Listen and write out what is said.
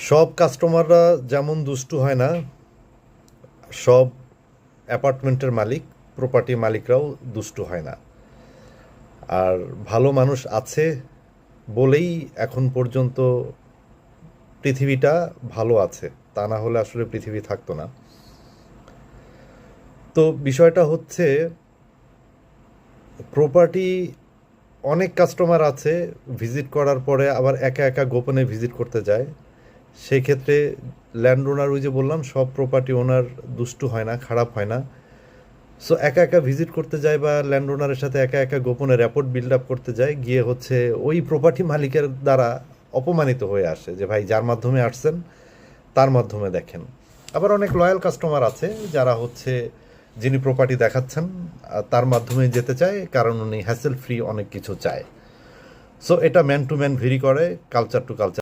সব কাস্টমাররা যেমন দুষ্টু হয় না, সব অ্যাপার্টমেন্টের মালিক, প্রপার্টি মালিকরাও দুষ্টু হয় না। আর ভালো মানুষ আছে বলেই এখন পর্যন্ত পৃথিবীটা ভালো আছে, তা না হলে আসলে পৃথিবী থাকতো না। তো বিষয়টা হচ্ছে, প্রপার্টি অনেক কাস্টমার আছে ভিজিট করার পরে আবার একা একা গোপনে ভিজিট করতে যায়। সেই ক্ষেত্রে ল্যান্ড ওনার, ওই যে বললাম, সব প্রপার্টি ওনার দুষ্টু হয় না, খারাপ হয় না। সো একা একা ভিজিট করতে যায় বা ল্যান্ড ওনারের সাথে একা একা গোপনে র্যাপোর্ট বিল্ড আপ করতে যায়, গিয়ে হচ্ছে ওই প্রপার্টি মালিকের দ্বারা অপমানিত হয়ে আসে যে ভাই যার মাধ্যমে আসছেন তার মাধ্যমে দেখেন। আবার অনেক লয়াল কাস্টমার আছে যারা হচ্ছে যিনি প্রপার্টি দেখাচ্ছেন তার মাধ্যমে যেতে চায়, কারণ উনি হ্যাসেল ফ্রি অনেক কিছু চায়। সো এটা ম্যান টু ম্যান ভেরি করে, কালচার টু কালচার।